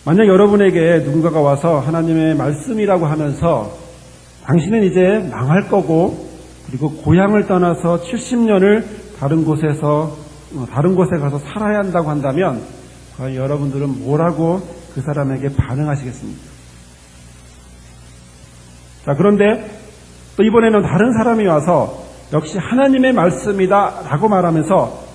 만약 여러분에게 누군가가 와서 하나님의 말씀이라고 하면서 당신은 이제 망할 거고 그리고 고향을 떠나서 70년을 다른 곳에 가서 살아야 한다고 한다면 과연 여러분들은 뭐라고 그 사람에게 반응하시겠습니까? 자, 그런데 또 이번에는 다른 사람이 와서 역시 하나님의 말씀이다 라고 말하면서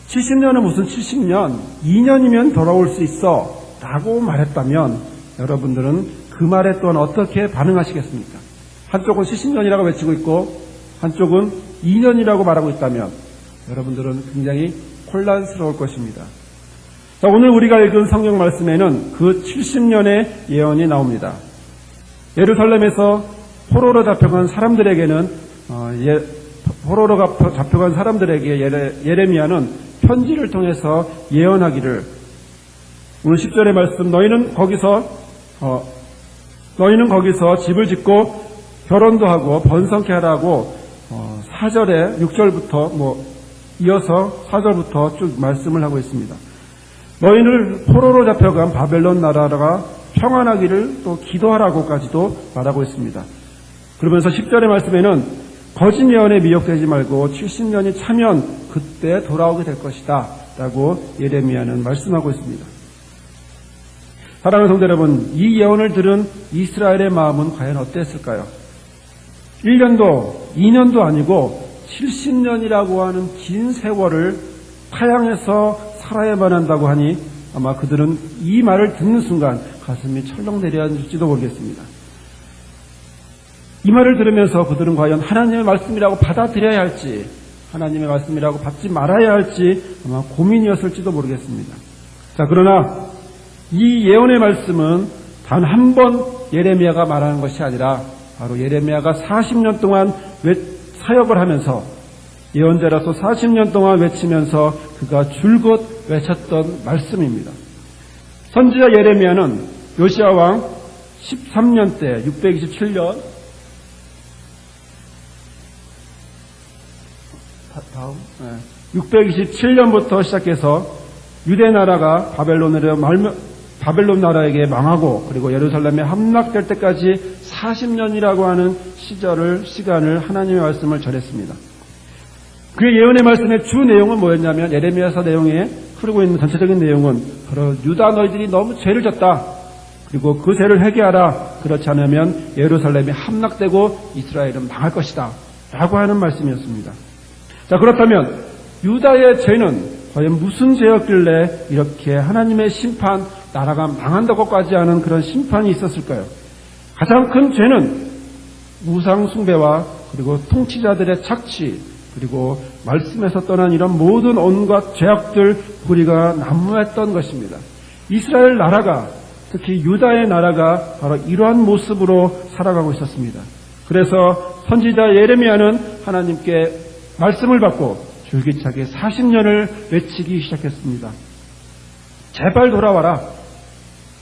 70년은 무슨 70년, 2년이면 돌아올 수 있어 라고 말했다면 여러분들은 그 말에 또한 어떻게 반응하시겠습니까? 한쪽은 70년이라고 외치고 있고 한쪽은 2년이라고 말하고 있다면 여러분들은 굉장히 혼란스러울 것입니다. 자, 오늘 우리가 읽은 성경 말씀에는 그 70년의 예언이 나옵니다. 예루살렘에서 포로로 잡혀간 사람들에게는 예레미야는 편지를 통해서 예언하기를 오늘 10절의 말씀 너희는 거기서 집을 짓고 결혼도 하고 번성케 하라고 4절에 6절부터 이어서 4절부터 쭉 말씀을 하고 있습니다. 너희는 포로로 잡혀간 바벨론 나라가 평안하기를 또 기도하라고까지도 말하고 있습니다. 그러면서 10절의 말씀에는 거짓 예언에 미혹되지 말고 70년이 차면 그때 돌아오게 될 것이다 라고 예레미야는 말씀하고 있습니다. 사랑하는 성도 여러분, 이 예언을 들은 이스라엘의 마음은 과연 어땠을까요? 1년도 2년도 아니고 70년이라고 하는 긴 세월을 타향해서 살아야만 한다고 하니 아마 그들은 이 말을 듣는 순간 가슴이 철렁 내려앉을지도 모르겠습니다. 이 말을 들으면서 그들은 과연 하나님의 말씀이라고 받아들여야 할지 하나님의 말씀이라고 받지 말아야 할지 아마 고민이었을지도 모르겠습니다. 자, 그러나 이 예언의 말씀은 단 한 번 예레미야가 말하는 것이 아니라 바로 예레미야가 40년 동안 사역을 하면서 예언자로서 40년 동안 외치면서 그가 줄곧 외쳤던 말씀입니다. 선지자 예레미야는 요시야 왕 13년 때 627년부터 시작해서 유대 나라가 바벨론 나라에게 망하고 그리고 예루살렘에 함락될 때까지 40년이라고 하는 시간을 하나님의 말씀을 전했습니다. 그의 예언의 말씀의 주 내용은 뭐였냐면 예레미야서 내용에 흐르고 있는 전체적인 내용은 바로 유다 너희들이 너무 죄를 졌다. 그리고 그 죄를 회개하라. 그렇지 않으면 예루살렘이 함락되고 이스라엘은 망할 것이다. 라고 하는 말씀이었습니다. 자, 그렇다면 유다의 죄는 과연 무슨 죄였길래 이렇게 하나님의 심판, 나라가 망한다고까지 하는 그런 심판이 있었을까요? 가장 큰 죄는 우상 숭배와 그리고 통치자들의 착취, 그리고 말씀에서 떠난 이런 모든 온갖 죄악들 뿌리가 난무했던 것입니다. 이스라엘 나라가, 특히 유다의 나라가 바로 이러한 모습으로 살아가고 있었습니다. 그래서 선지자 예레미야는 하나님께 말씀을 받고 줄기차게 40년을 외치기 시작했습니다. 제발 돌아와라.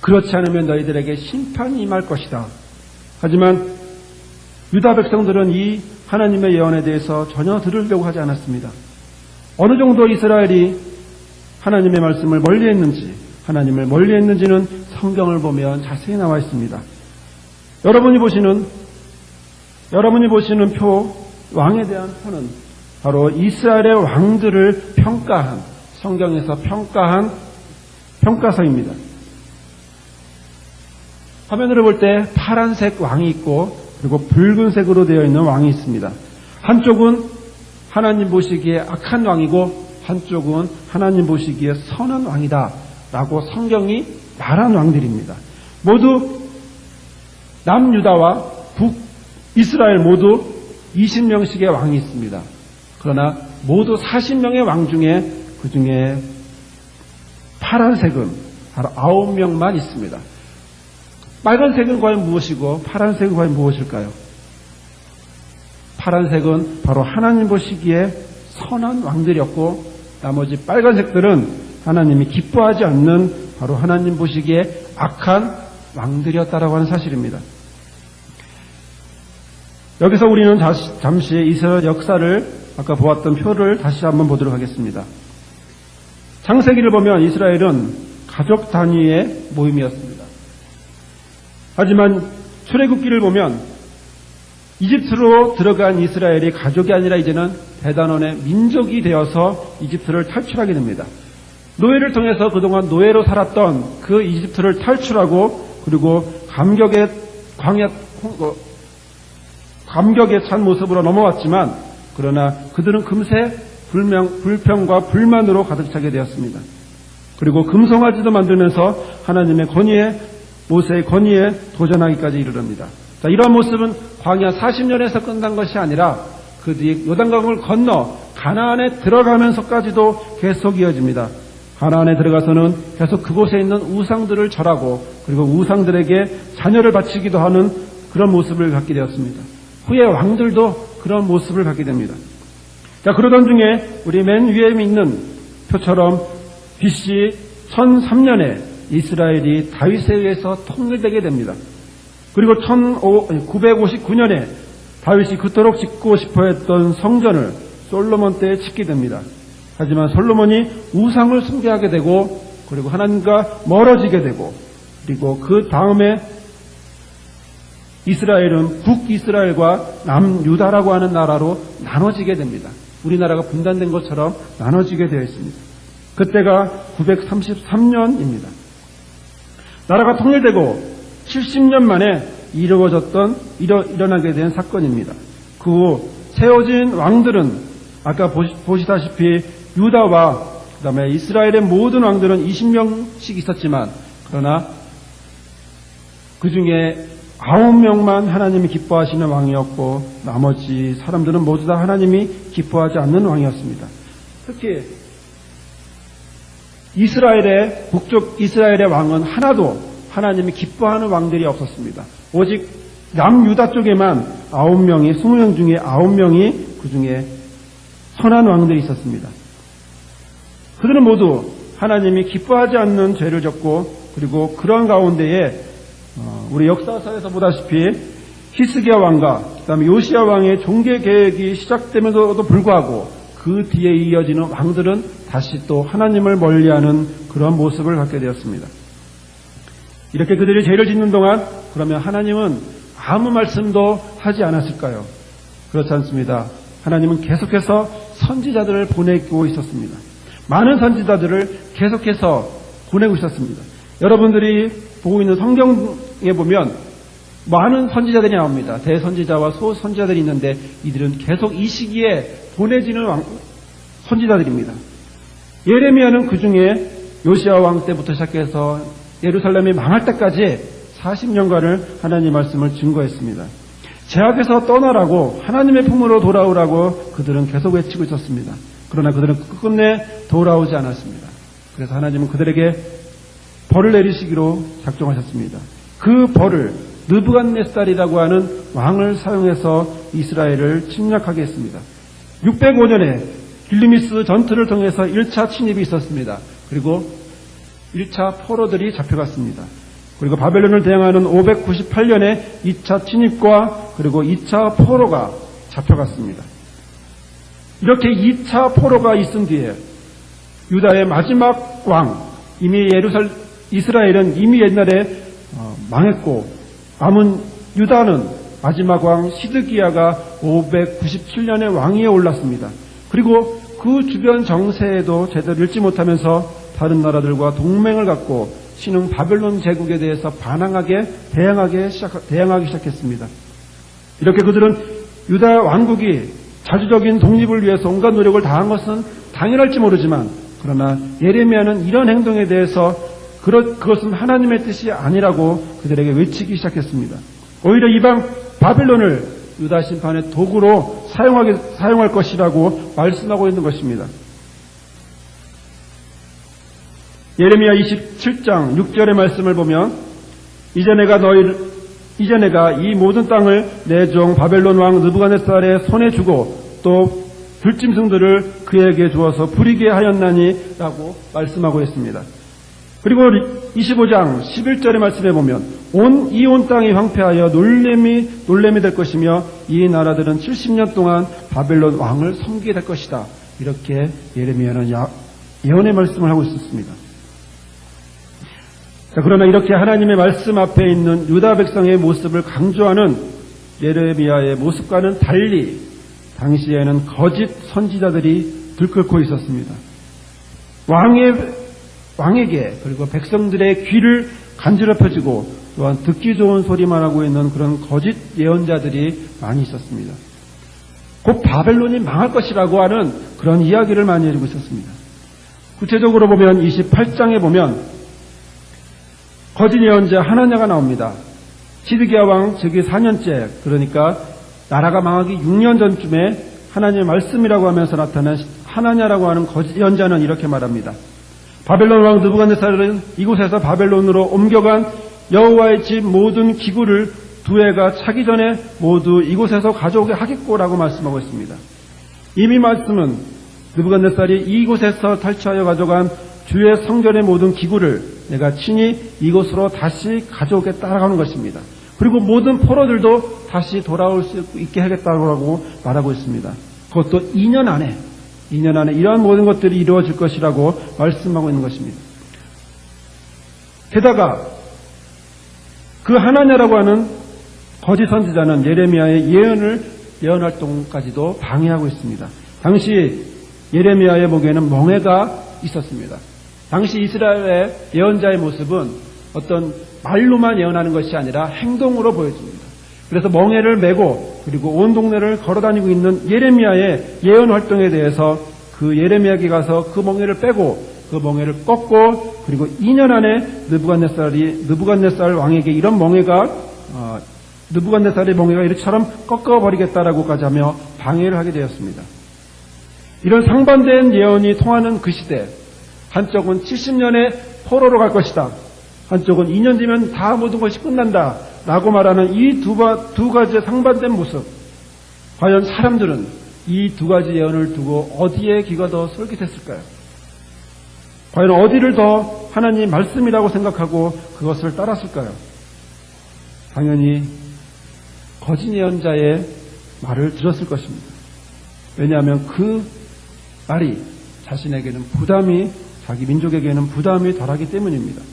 그렇지 않으면 너희들에게 심판이 임할 것이다. 하지만 유다 백성들은 이 하나님의 예언에 대해서 전혀 들으려고 하지 않았습니다. 어느 정도 이스라엘이 하나님의 말씀을 멀리했는지, 하나님을 멀리했는지는 성경을 보면 자세히 나와 있습니다. 여러분이 보시는 표, 왕에 대한 표는 바로 이스라엘의 왕들을 평가한, 성경에서 평가한 평가서입니다. 화면으로 볼 때 파란색 왕이 있고 그리고 붉은색으로 되어 있는 왕이 있습니다. 한쪽은 하나님 보시기에 악한 왕이고 한쪽은 하나님 보시기에 선한 왕이다 라고 성경이 말한 왕들입니다. 모두 남유다와 북이스라엘 모두 20명씩의 왕이 있습니다. 그러나 모두 40명의 왕 중에 그 중에 파란색은 바로 9명만 있습니다. 빨간색은 과연 무엇이고 파란색은 과연 무엇일까요? 파란색은 바로 하나님 보시기에 선한 왕들이었고 나머지 빨간색들은 하나님이 기뻐하지 않는 바로 하나님 보시기에 악한 왕들이었다라고 하는 사실입니다. 여기서 우리는 잠시 이스라엘 역사를 아까 보았던 표를 다시 한번 보도록 하겠습니다. 창세기를 보면 이스라엘은 가족 단위의 모임이었습니다. 하지만 출애굽기를 보면 이집트로 들어간 이스라엘이 가족이 아니라 이제는 대단원의 민족이 되어서 이집트를 탈출하게 됩니다. 노예를 통해서 그동안 노예로 살았던 그 이집트를 탈출하고 그리고 감격에 찬 모습으로 넘어왔지만 그러나 그들은 금세 불평과 불만으로 가득 차게 되었습니다. 그리고 금송아지도 만들면서 하나님의 권위에 모세의 권위에 도전하기까지 이르릅니다. 자, 이러한 모습은 광야 40년에서 끝난 것이 아니라 그 뒤에 요단강을 건너 가나안에 들어가면서까지도 계속 이어집니다. 가나안에 들어가서는 계속 그곳에 있는 우상들을 절하고 그리고 우상들에게 자녀를 바치기도 하는 그런 모습을 갖게 되었습니다. 후에 왕들도 그런 모습을 갖게 됩니다. 자, 그러던 중에 우리 맨 위에 있는 표처럼 BC 1003년에 이스라엘이 다윗에 의해서 통일되게 됩니다. 그리고 959년에 다윗이 그토록 짓고 싶어 했던 성전을 솔로몬 때에 짓게 됩니다. 하지만 솔로몬이 우상을 숭배하게 되고 그리고 하나님과 멀어지게 되고 그리고 그 다음에 이스라엘은 북이스라엘과 남유다라고 하는 나라로 나눠지게 됩니다. 우리나라가 분단된 것처럼 나눠지게 되어 있습니다. 그때가 933년입니다. 나라가 통일되고 70년 만에 일어나게 된 사건입니다. 그 후 세워진 왕들은 아까 보시다시피 유다와 그 다음에 이스라엘의 모든 왕들은 20명씩 있었지만 그러나 그 중에 9명만 하나님이 기뻐하시는 왕이었고 나머지 사람들은 모두 다 하나님이 기뻐하지 않는 왕이었습니다. 특히 북쪽 이스라엘의 왕은 하나도 하나님이 기뻐하는 왕들이 없었습니다. 오직 남유다 쪽에만 9명이 20명 중에 9명이 그 중에 선한 왕들이 있었습니다. 그들은 모두 하나님이 기뻐하지 않는 죄를 졌고 그리고 그런 가운데에 우리 역사서에서 보다시피 히스기야 왕과 그다음에 요시야 왕의 종교 개혁이 시작되면서도 불구하고 그 뒤에 이어지는 왕들은 다시 또 하나님을 멀리하는 그런 모습을 갖게 되었습니다. 이렇게 그들이 죄를 짓는 동안 그러면 하나님은 아무 말씀도 하지 않았을까요? 그렇지 않습니다. 하나님은 계속해서 선지자들을 보내고 있었습니다. 많은 선지자들을 계속해서 보내고 있었습니다. 여러분들이 보고 있는 성경에 보면 많은 선지자들이 나옵니다. 대선지자와 소선지자들이 있는데 이들은 계속 이 시기에 보내지는 선지자들입니다. 예레미야는 그 중에 요시야 왕 때부터 시작해서 예루살렘이 망할 때까지 40년간을 하나님의 말씀을 증거했습니다. 제약에서 떠나라고 하나님의 품으로 돌아오라고 그들은 계속 외치고 있었습니다. 그러나 그들은 끝끝내 돌아오지 않았습니다. 그래서 하나님은 그들에게 벌을 내리시기로 작정하셨습니다. 그 벌을 느부갓네살이라고 하는 왕을 사용해서 이스라엘을 침략하게 했습니다. 605년에 길르미스 전투를 통해서 1차 침입이 있었습니다. 그리고 1차 포로들이 잡혀갔습니다. 그리고 바벨론을 대항하는 598년에 2차 침입과 그리고 2차 포로가 잡혀갔습니다. 이렇게 2차 포로가 있은 뒤에 유다의 마지막 왕, 이스라엘은 이미 옛날에 망했고 남은 유다는 마지막 왕 시드기야가 597년에 왕위에 올랐습니다. 그리고 그 주변 정세에도 제대로 읽지 못하면서 다른 나라들과 동맹을 갖고 신흥 바벨론 제국에 대해서 대항하기 시작했습니다. 이렇게 그들은 유다 왕국이 자주적인 독립을 위해서 온갖 노력을 다한 것은 당연할지 모르지만 그러나 예레미야는 이런 행동에 대해서 그것은 하나님의 뜻이 아니라고 그들에게 외치기 시작했습니다. 오히려 이방 바벨론을 유다 심판의 도구로 사용할 것이라고 말씀하고 있는 것입니다. 예레미야 27장 6절의 말씀을 보면 이제 내가 이 모든 땅을 내 종 바벨론 왕 느부갓네살의 손에 주고 또 들짐승들을 그에게 주어서 부리게 하였나니 라고 말씀하고 있습니다. 그리고 25장 11절의 말씀에 보면 이 온 땅이 황폐하여 놀램이 될 것이며 이 나라들은 70년 동안 바벨론 왕을 섬기게 될 것이다. 이렇게 예레미야는 예언의 말씀을 하고 있었습니다. 자, 그러나 이렇게 하나님의 말씀 앞에 있는 유다 백성의 모습을 강조하는 예레미야의 모습과는 달리 당시에는 거짓 선지자들이 들끓고 있었습니다. 왕에게 그리고 백성들의 귀를 간지럽혀지고 또한 듣기 좋은 소리만 하고 있는 그런 거짓 예언자들이 많이 있었습니다. 곧 바벨론이 망할 것이라고 하는 그런 이야기를 많이 해주고 있었습니다. 구체적으로 보면 28장에 보면 거짓 예언자 하나냐가 나옵니다. 시드기야 왕 즉위 4년째, 그러니까 나라가 망하기 6년 전쯤에 하나님의 말씀이라고 하면서 나타난 하나냐라고 하는 거짓 예언자는 이렇게 말합니다. 바벨론 왕 느부갓네살은 이곳에서 바벨론으로 옮겨간 여호와의 집 모든 기구를 두 해가 차기 전에 모두 이곳에서 가져오게 하겠고라고 말씀하고 있습니다. 이미 말씀은 느부갓네살이 이곳에서 탈취하여 가져간 주의 성전의 모든 기구를 내가 친히 이곳으로 다시 가져오겠다라고 하는 것입니다. 그리고 모든 포로들도 다시 돌아올 수 있게 하겠다고 말하고 있습니다. 그것도 2년 안에 이러한 모든 것들이 이루어질 것이라고 말씀하고 있는 것입니다. 게다가 그 하나냐라고 하는 거짓 선지자는 예레미야의 예언 활동까지도 방해하고 있습니다. 당시 예레미야의 목에는 멍에가 있었습니다. 당시 이스라엘의 예언자의 모습은 어떤 말로만 예언하는 것이 아니라 행동으로 보여집니다. 그래서 멍에를 메고 그리고 온 동네를 걸어다니고 있는 예레미야의 예언 활동에 대해서 그 예레미야에게 가서 그 멍에를 빼고 그 멍에를 꺾고 그리고 2년 안에 느부갓네살 왕에게 이런 멍에가 느부갓네살의 멍에가 이처럼 꺾어버리겠다라고까지 하며 방해를 하게 되었습니다. 이런 상반된 예언이 통하는 그 시대, 한쪽은 70년의 포로로 갈 것이다, 한쪽은 2년 뒤면 다 모든 것이 끝난다 라고 말하는 이 두 가지의 상반된 모습, 과연 사람들은 이 두 가지 예언을 두고 어디에 귀가 더 솔깃했을까요? 과연 어디를 더 하나님 말씀이라고 생각하고 그것을 따랐을까요? 당연히 거짓 예언자의 말을 들었을 것입니다. 왜냐하면 그 말이 자신에게는 부담이, 자기 민족에게는 부담이 덜하기 때문입니다.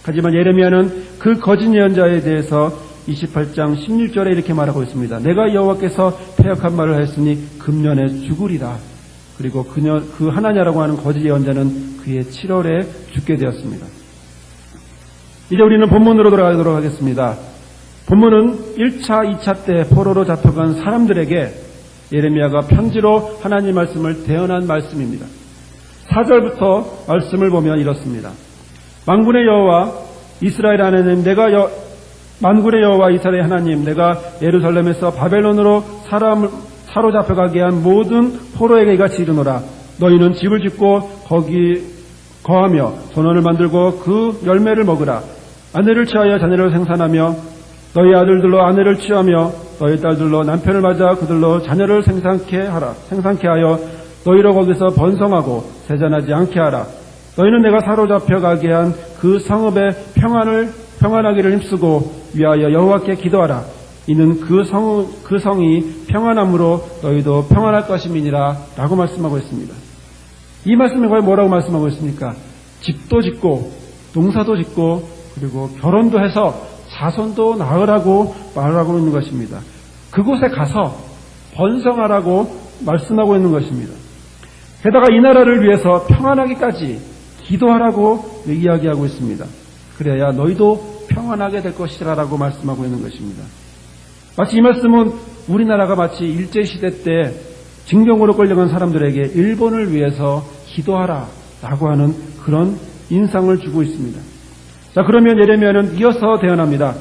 하지만 예레미야는 그 거짓 예언자에 대해서 28장 16절에 이렇게 말하고 있습니다. 내가 여호와께서 패역한 말을 하였으니 금년에 죽으리라. 그리고 그 하나냐라고 하는 거짓 예언자는 그의 7월에 죽게 되었습니다. 이제 우리는 본문으로 돌아가도록 하겠습니다. 본문은 1차, 2차 때 포로로 잡혀간 사람들에게 예레미야가 편지로 하나님 말씀을 대언한 말씀입니다. 4절부터 말씀을 보면 이렇습니다. 만군의 여호와 이스라엘 하나님, 만군의 여호와 이스라엘 하나님, 내가 예루살렘에서 바벨론으로 사로잡혀가게 한 모든 포로에게 이같이 이르노라. 너희는 집을 짓고 거기 거하며 전원을 만들고 그 열매를 먹으라. 아내를 취하여 자녀를 생산하며 너희 아들들로 아내를 취하며 너희 딸들로 남편을 맞아 그들로 자녀를 생산케 하여 너희로 거기서 번성하고 세잔하지 않게 하라. 너희는 내가 사로잡혀 가게 한 그 성읍의 평안하기를 힘쓰고 위하여 여호와께 기도하라. 이는 그 성이 평안함으로 너희도 평안할 것임이니라 라고 말씀하고 있습니다. 이 말씀에 과연 뭐라고 말씀하고 있습니까? 집도 짓고 농사도 짓고 그리고 결혼도 해서 자손도 낳으라고 말하고 있는 것입니다. 그곳에 가서 번성하라고 말씀하고 있는 것입니다. 게다가 이 나라를 위해서 평안하기까지 기도하라고 이야기하고 있습니다. 그래야 너희도 평안하게 될 것이라고 말씀하고 있는 것입니다. 마치 이 말씀은 우리나라가 마치 일제시대 때 징병으로 끌려간 사람들에게 일본을 위해서 기도하라라고 하는 그런 인상을 주고 있습니다. 자, 그러면 예레미야는 이어서 대언합니다.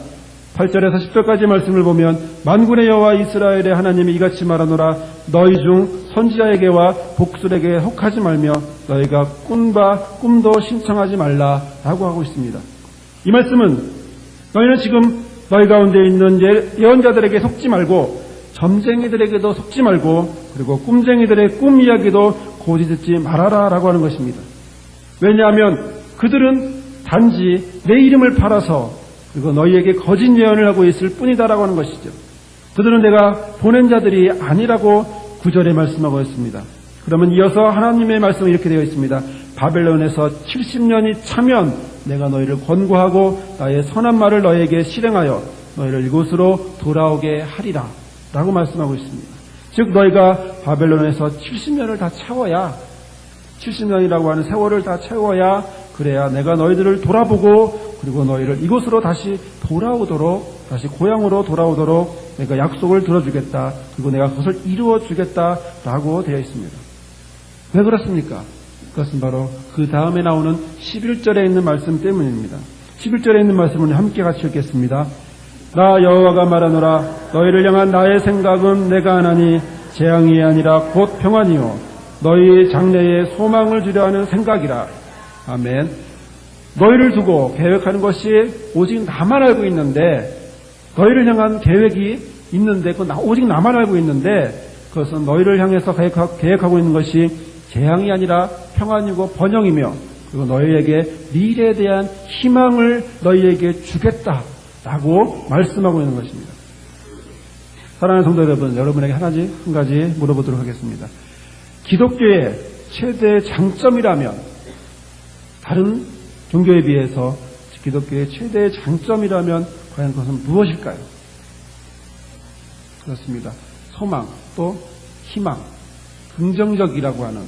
8절에서 10절까지 말씀을 보면 만군의 여호와 이스라엘의 하나님이 이같이 말하노라. 너희 중 선지자에게와 복술에게 혹하지 말며 너희가 꿈도 신청하지 말라라고 하고 있습니다. 이 말씀은 너희는 지금 너희 가운데 있는 예언자들에게 속지 말고 점쟁이들에게도 속지 말고 그리고 꿈쟁이들의 꿈 이야기도 고지 듣지 말아라라고 하는 것입니다. 왜냐하면 그들은 단지 내 이름을 팔아서 그리고 너희에게 거짓 예언을 하고 있을 뿐이다라고 하는 것이죠. 그들은 내가 보낸 자들이 아니라고 9절에 말씀하고 있습니다. 그러면 이어서 하나님의 말씀은 이렇게 되어 있습니다. 바벨론에서 70년이 차면 내가 너희를 권고하고 나의 선한 말을 너희에게 실행하여 너희를 이곳으로 돌아오게 하리라 라고 말씀하고 있습니다. 즉 너희가 바벨론에서 70년을 다 채워야 70년이라고 하는 세월을 다 채워야 그래야 내가 너희들을 돌아보고 그리고 너희를 이곳으로 다시 돌아오도록 다시 고향으로 돌아오도록 내가 약속을 들어주겠다. 그리고 내가 그것을 이루어주겠다라고 되어 있습니다. 왜 그렇습니까? 그것은 바로 그 다음에 나오는 11절에 있는 말씀 때문입니다. 11절에 있는 말씀을 함께 같이 읽겠습니다. 나 여호와가 말하노라 너희를 향한 나의 생각은 내가 하나니 재앙이 아니라 곧 평안이요 너희 장래에 소망을 주려 하는 생각이라. 아멘. 너희를 두고 계획하는 것이 오직 나만 알고 있는데 너희를 향한 계획이 있는데 오직 나만 알고 있는데 그것은 너희를 향해서 계획하고 있는 것이 재앙이 아니라 평안이고 번영이며 그리고 너희에게 미래에 대한 희망을 너희에게 주겠다라고 말씀하고 있는 것입니다. 사랑하는 성도 여러분, 여러분에게 한 가지 물어보도록 하겠습니다. 기독교의 최대 장점이라면 다른 종교에 비해서 기독교의 최대의 장점이라면 과연 그것은 무엇일까요? 그렇습니다. 소망 또 희망, 긍정적이라고 하는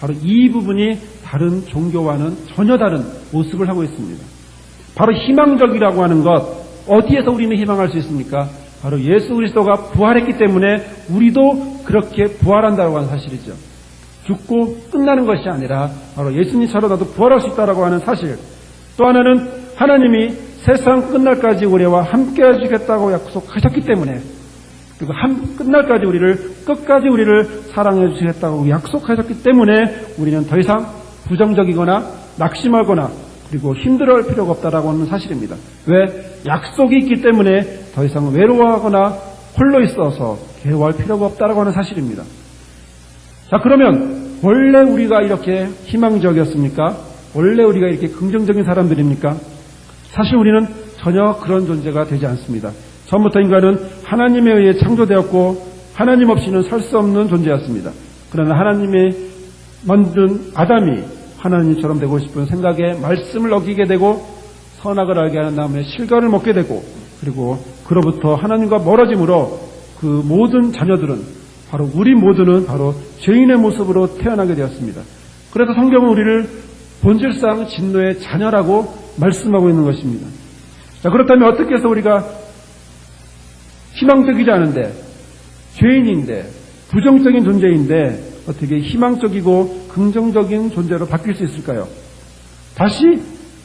바로 이 부분이 다른 종교와는 전혀 다른 모습을 하고 있습니다. 바로 희망적이라고 하는 것, 어디에서 우리는 희망할 수 있습니까? 바로 예수 그리스도가 부활했기 때문에 우리도 그렇게 부활한다고 하는 사실이죠. 죽고 끝나는 것이 아니라 바로 예수님처럼 나도 부활할 수 있다고 하는 사실. 또 하나는 하나님이 세상 끝날까지 우리와 함께 해주겠다고 약속하셨기 때문에 그리고 끝날까지 끝까지 우리를 사랑해 주시겠다고 약속하셨기 때문에 우리는 더 이상 부정적이거나 낙심하거나 그리고 힘들어할 필요가 없다라고 하는 사실입니다. 왜? 약속이 있기 때문에 더 이상 외로워하거나 홀로 있어서 괴로워할 필요가 없다라고 하는 사실입니다. 자, 그러면 원래 우리가 이렇게 희망적이었습니까? 원래 우리가 이렇게 긍정적인 사람들입니까? 사실 우리는 전혀 그런 존재가 되지 않습니다. 처음부터 인간은 하나님에 의해 창조되었고 하나님 없이는 살 수 없는 존재였습니다. 그러나 하나님이 만든 아담이 하나님처럼 되고 싶은 생각에 말씀을 어기게 되고 선악을 알게 하는 다음에 실과를 먹게 되고 그리고 그로부터 하나님과 멀어짐으로 그 모든 자녀들은 바로 우리 모두는 바로 죄인의 모습으로 태어나게 되었습니다. 그래서 성경은 우리를 본질상 진노의 자녀라고 말씀하고 있는 것입니다. 자, 그렇다면 어떻게 해서 우리가 희망적이지 않은데 죄인인데 부정적인 존재인데 어떻게 희망적이고 긍정적인 존재로 바뀔 수 있을까요? 다시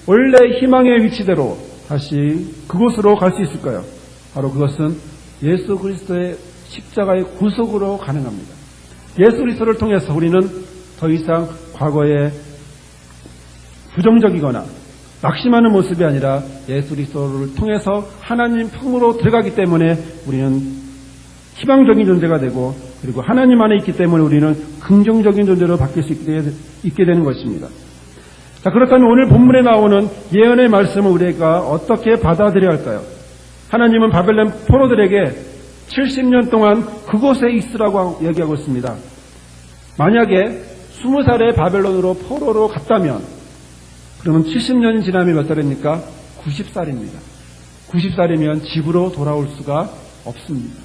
원래 희망의 위치대로 다시 그곳으로 갈 수 있을까요? 바로 그것은 예수 그리스도의 십자가의 구속으로 가능합니다. 예수 그리스도를 통해서 우리는 더 이상 과거에 부정적이거나 낙심하는 모습이 아니라 예수 그리스도를 통해서 하나님 품으로 들어가기 때문에 우리는 희망적인 존재가 되고 그리고 하나님 안에 있기 때문에 우리는 긍정적인 존재로 바뀔 수 있게 되는 것입니다. 자, 그렇다면 오늘 본문에 나오는 예언의 말씀을 우리가 어떻게 받아들여야 할까요? 하나님은 바벨론 포로들에게 70년 동안 그곳에 있으라고 얘기하고 있습니다. 만약에 20살에 바벨론으로 포로로 갔다면 그러면 70년이 지나면 몇 살입니까? 90살입니다. 90살이면 집으로 돌아올 수가 없습니다.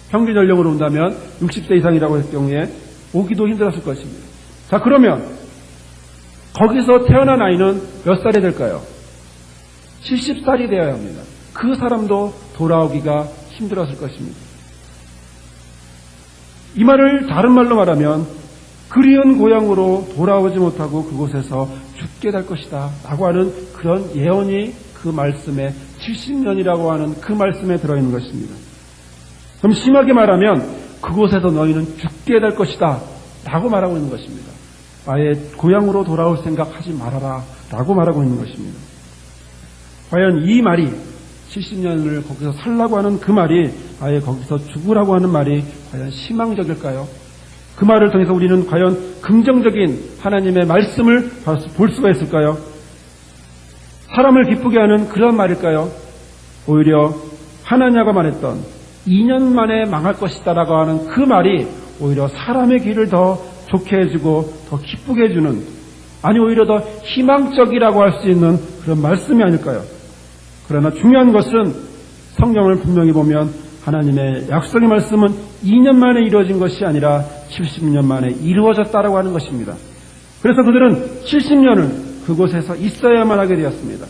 평균 연령으로 본다면 60세 이상이라고 할 경우에 오기도 힘들었을 것입니다. 자, 그러면 거기서 태어난 아이는 몇 살이 될까요? 70살이 되어야 합니다. 그 사람도 돌아오기가 힘들었을 것입니다. 이 말을 다른 말로 말하면 그리운 고향으로 돌아오지 못하고 그곳에서 죽게 될 것이다 라고 하는 그런 예언이 그 말씀에 70년이라고 하는 그 말씀에 들어있는 것입니다. 그럼 심하게 말하면 그곳에서 너희는 죽게 될 것이다 라고 말하고 있는 것입니다. 아예 고향으로 돌아올 생각하지 말아라 라고 말하고 있는 것입니다. 과연 이 말이 70년을 거기서 살라고 하는 그 말이 아예 거기서 죽으라고 하는 말이 과연 희망적일까요? 그 말을 통해서 우리는 과연 긍정적인 하나님의 말씀을 볼 수가 있을까요? 사람을 기쁘게 하는 그런 말일까요? 오히려 하나냐가 말했던 2년 만에 망할 것이다 라고 하는 그 말이 오히려 사람의 귀를 더 좋게 해주고 더 기쁘게 해주는 아니 오히려 더 희망적이라고 할 수 있는 그런 말씀이 아닐까요? 그러나 중요한 것은 성경을 분명히 보면 하나님의 약속의 말씀은 2년 만에 이루어진 것이 아니라 70년 만에 이루어졌다라고 하는 것입니다. 그래서 그들은 70년을 그곳에서 있어야만 하게 되었습니다.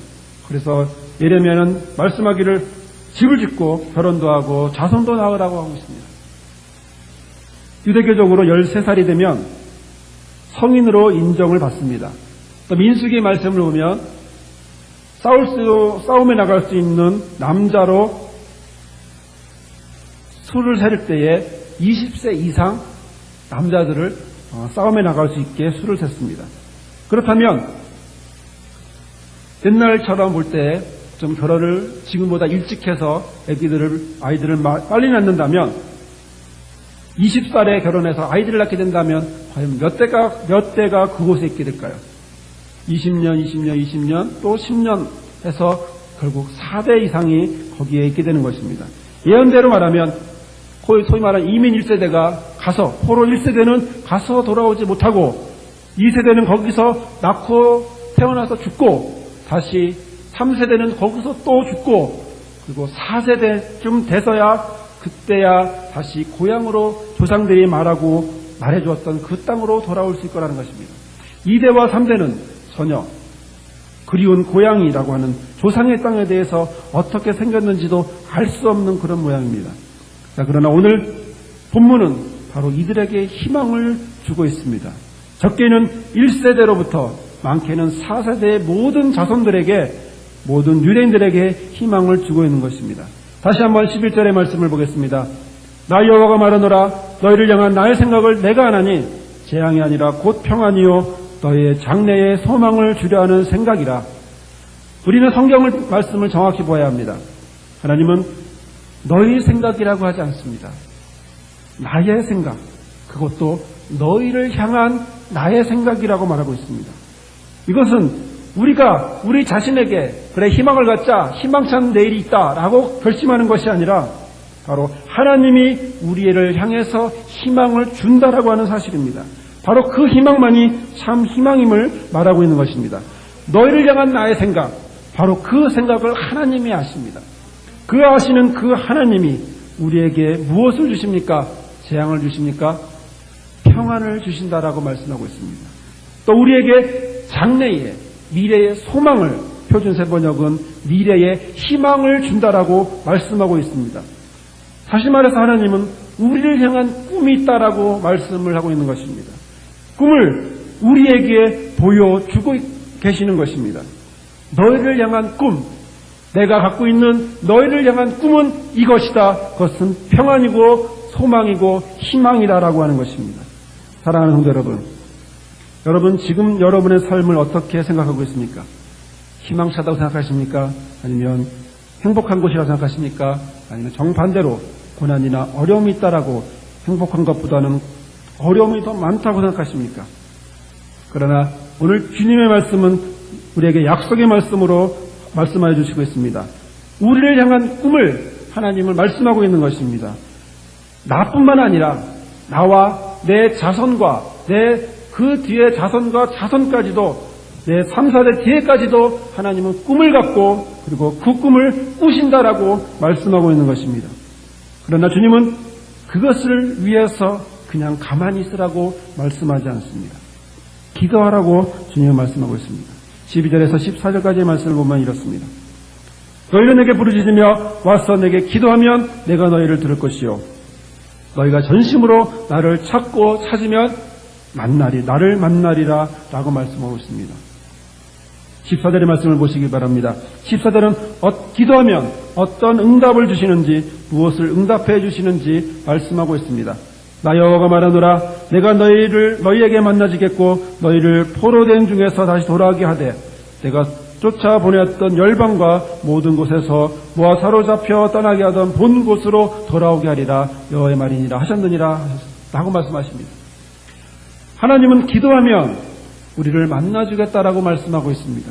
그래서 예레미야는 말씀하기를 집을 짓고 결혼도 하고 자손도 낳으라고 하고 있습니다. 유대교적으로 13살이 되면 성인으로 인정을 받습니다. 또 민수기의 말씀을 보면 싸움에 나갈 수 있는 남자로 수를 세릴 때에 20세 이상 남자들을 싸움에 나갈 수 있게 수를 셌습니다. 그렇다면 옛날처럼 볼 때 좀 결혼을 지금보다 일찍 해서 아이들을 빨리 낳는다면 20살에 결혼해서 아이들을 낳게 된다면 과연 몇 대가 그곳에 있게 될까요? 20년 또 10년 해서 결국 4대 이상이 거기에 있게 되는 것입니다. 예언대로 말하면 소위 말하는 이민 1세대가 가서 포로 1세대는 가서 돌아오지 못하고 2세대는 거기서 낳고 태어나서 죽고 다시 3세대는 거기서 또 죽고 그리고 4세대쯤 돼서야 그때야 다시 고향으로 조상들이 말해주었던 그 땅으로 돌아올 수 있을 거라는 것입니다. 2대와 3대는 전혀 그리운 고향이라고 하는 조상의 땅에 대해서 어떻게 생겼는지도 알 수 없는 그런 모양입니다. 자, 그러나 오늘 본문은 바로 이들에게 희망을 주고 있습니다. 적게는 1세대로부터 많게는 4세대의 모든 자손들에게 모든 유대인들에게 희망을 주고 있는 것입니다. 다시 한번 11절의 말씀을 보겠습니다. 나 여호와가 말하노라 너희를 향한 나의 생각을 내가 아나니 재앙이 아니라 곧 평안이요 너희의 장래에 소망을 주려 하는 생각이라. 우리는 성경을 말씀을 정확히 보아야 합니다. 하나님은 너희 생각이라고 하지 않습니다. 나의 생각, 그것도 너희를 향한 나의 생각이라고 말하고 있습니다. 이것은 우리가 우리 자신에게 그래 희망을 갖자, 희망찬 내일이 있다라고 결심하는 것이 아니라 바로 하나님이 우리를 향해서 희망을 준다라고 하는 사실입니다. 바로 그 희망만이 참 희망임을 말하고 있는 것입니다. 너희를 향한 나의 생각, 바로 그 생각을 하나님이 아십니다. 그 아시는 그 하나님이 우리에게 무엇을 주십니까? 재앙을 주십니까? 평안을 주신다라고 말씀하고 있습니다. 또 우리에게 장래의 미래의 소망을, 표준세 번역은 미래의 희망을 준다라고 말씀하고 있습니다. 다시 말해서 하나님은 우리를 향한 꿈이 있다라고 말씀을 하고 있는 것입니다. 꿈을 우리에게 보여주고 계시는 것입니다. 너희를 향한 꿈, 내가 갖고 있는 너희를 향한 꿈은 이것이다. 그것은 평안이고 소망이고 희망이다라고 하는 것입니다. 사랑하는 성도 여러분 지금 여러분의 삶을 어떻게 생각하고 있습니까? 희망차다고 생각하십니까? 아니면 행복한 곳이라고 생각하십니까? 아니면 정반대로 고난이나 어려움이 있다라고 행복한 것보다는 어려움이 더 많다고 생각하십니까? 그러나 오늘 주님의 말씀은 우리에게 약속의 말씀으로 말씀하여 주시고 있습니다. 우리를 향한 꿈을 하나님을 말씀하고 있는 것입니다. 나뿐만 아니라 나와 내 자손과 내 그 뒤에 자손과 자손까지도 내 3, 4대 뒤에까지도 하나님은 꿈을 갖고 그리고 그 꿈을 꾸신다라고 말씀하고 있는 것입니다. 그러나 주님은 그것을 위해서 그냥 가만히 있으라고 말씀하지 않습니다. 기도하라고 주님은 말씀하고 있습니다. 12절에서 14절까지의 말씀을 보면 이렇습니다. 너희는 내게 부르짖으며 와서 내게 기도하면 내가 너희를 들을 것이요 너희가 전심으로 나를 찾고 찾으면 나를 만나리라 라고 말씀하고 있습니다. 14절의 말씀을 보시기 바랍니다. 14절은 기도하면 어떤 응답을 주시는지 무엇을 응답해 주시는지 말씀하고 있습니다. 나 여호와가 말하노라 내가 너희에게 만나지겠고 너희를 포로된 중에서 다시 돌아오게 하되 내가 쫓아보내었던 열방과 모든 곳에서 모아 사로잡혀 떠나게 하던 본 곳으로 돌아오게 하리라 여호와의 말이니라 하셨느니라 라고 말씀하십니다. 하나님은 기도하면 우리를 만나주겠다라고 말씀하고 있습니다.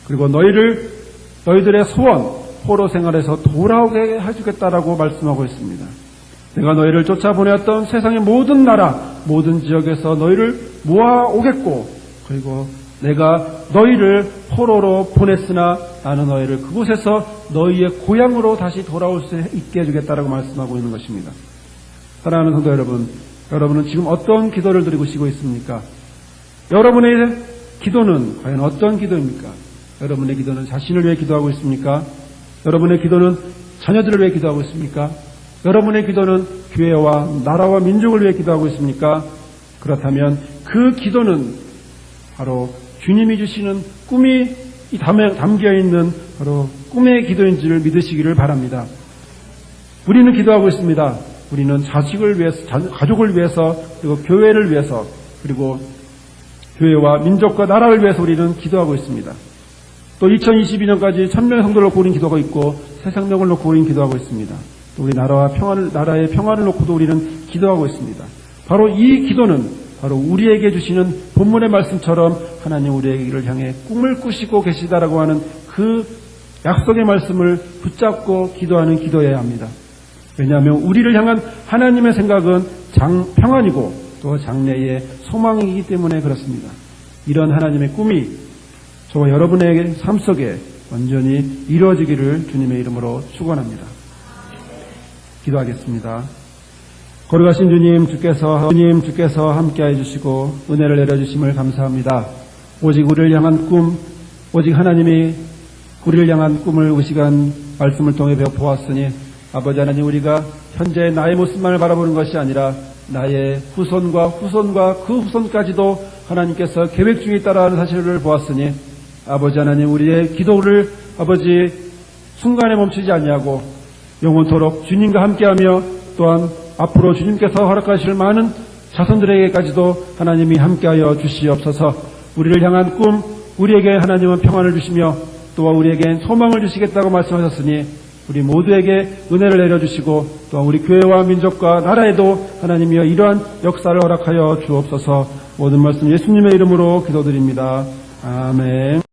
그리고 너희들의 소원, 포로 생활에서 돌아오게 해주겠다라고 말씀하고 있습니다. 내가 너희를 쫓아보내었던 세상의 모든 나라, 모든 지역에서 너희를 모아오겠고, 그리고 내가 너희를 포로로 보냈으나 나는 너희를 그곳에서 너희의 고향으로 다시 돌아올 수 있게 해주겠다라고 말씀하고 있는 것입니다. 사랑하는 성도 여러분, 여러분은 지금 어떤 기도를 드리고 있습니까? 여러분의 기도는 과연 어떤 기도입니까? 여러분의 기도는 자신을 위해 기도하고 있습니까? 여러분의 기도는 자녀들을 위해 기도하고 있습니까? 여러분의 기도는 교회와 나라와 민족을 위해 기도하고 있습니까? 그렇다면 그 기도는 바로 주님이 주시는 꿈이 담겨있는 바로 꿈의 기도인 줄 믿으시기를 바랍니다. 우리는 기도하고 있습니다. 우리는 자식을 위해서, 가족을 위해서, 그리고 교회를 위해서, 그리고 교회와 민족과 나라를 위해서 우리는 기도하고 있습니다. 또 2022년까지 1000명의 성도를 놓고 우리는 기도하고 있고 새 생명을 놓고 우리는 기도하고 있습니다. 또 우리 나라의 평화를 놓고도 우리는 기도하고 있습니다. 바로 이 기도는 바로 우리에게 주시는 본문의 말씀처럼 하나님 우리를 향해 꿈을 꾸시고 계시다라고 하는 그 약속의 말씀을 붙잡고 기도하는 기도여야 합니다. 왜냐하면 우리를 향한 하나님의 생각은 평안이고 또 장래의 소망이기 때문에 그렇습니다. 이런 하나님의 꿈이 저와 여러분의 삶 속에 완전히 이루어지기를 주님의 이름으로 축원합니다. 기도하겠습니다. 거룩하신 주님, 주께서 함께해 주시고 은혜를 내려주심을 감사합니다. 오직 우리를 향한 꿈, 오직 하나님이 우리를 향한 꿈을 이 시간 말씀을 통해 보았으니 아버지 하나님, 우리가 현재 나의 모습만을 바라보는 것이 아니라 나의 후손과 그 후손까지도 하나님께서 계획 중에 있다라는 사실을 보았으니 아버지 하나님, 우리의 기도를 아버지 순간에 멈추지 아니하고 영원토록 주님과 함께하며 또한 앞으로 주님께서 허락하실 많은 자손들에게까지도 하나님이 함께하여 주시옵소서. 우리를 향한 꿈, 우리에게 하나님은 평안을 주시며 또한 우리에겐 소망을 주시겠다고 말씀하셨으니 우리 모두에게 은혜를 내려주시고 또한 우리 교회와 민족과 나라에도 하나님이여 이러한 역사를 허락하여 주옵소서. 모든 말씀 예수님의 이름으로 기도드립니다. 아멘.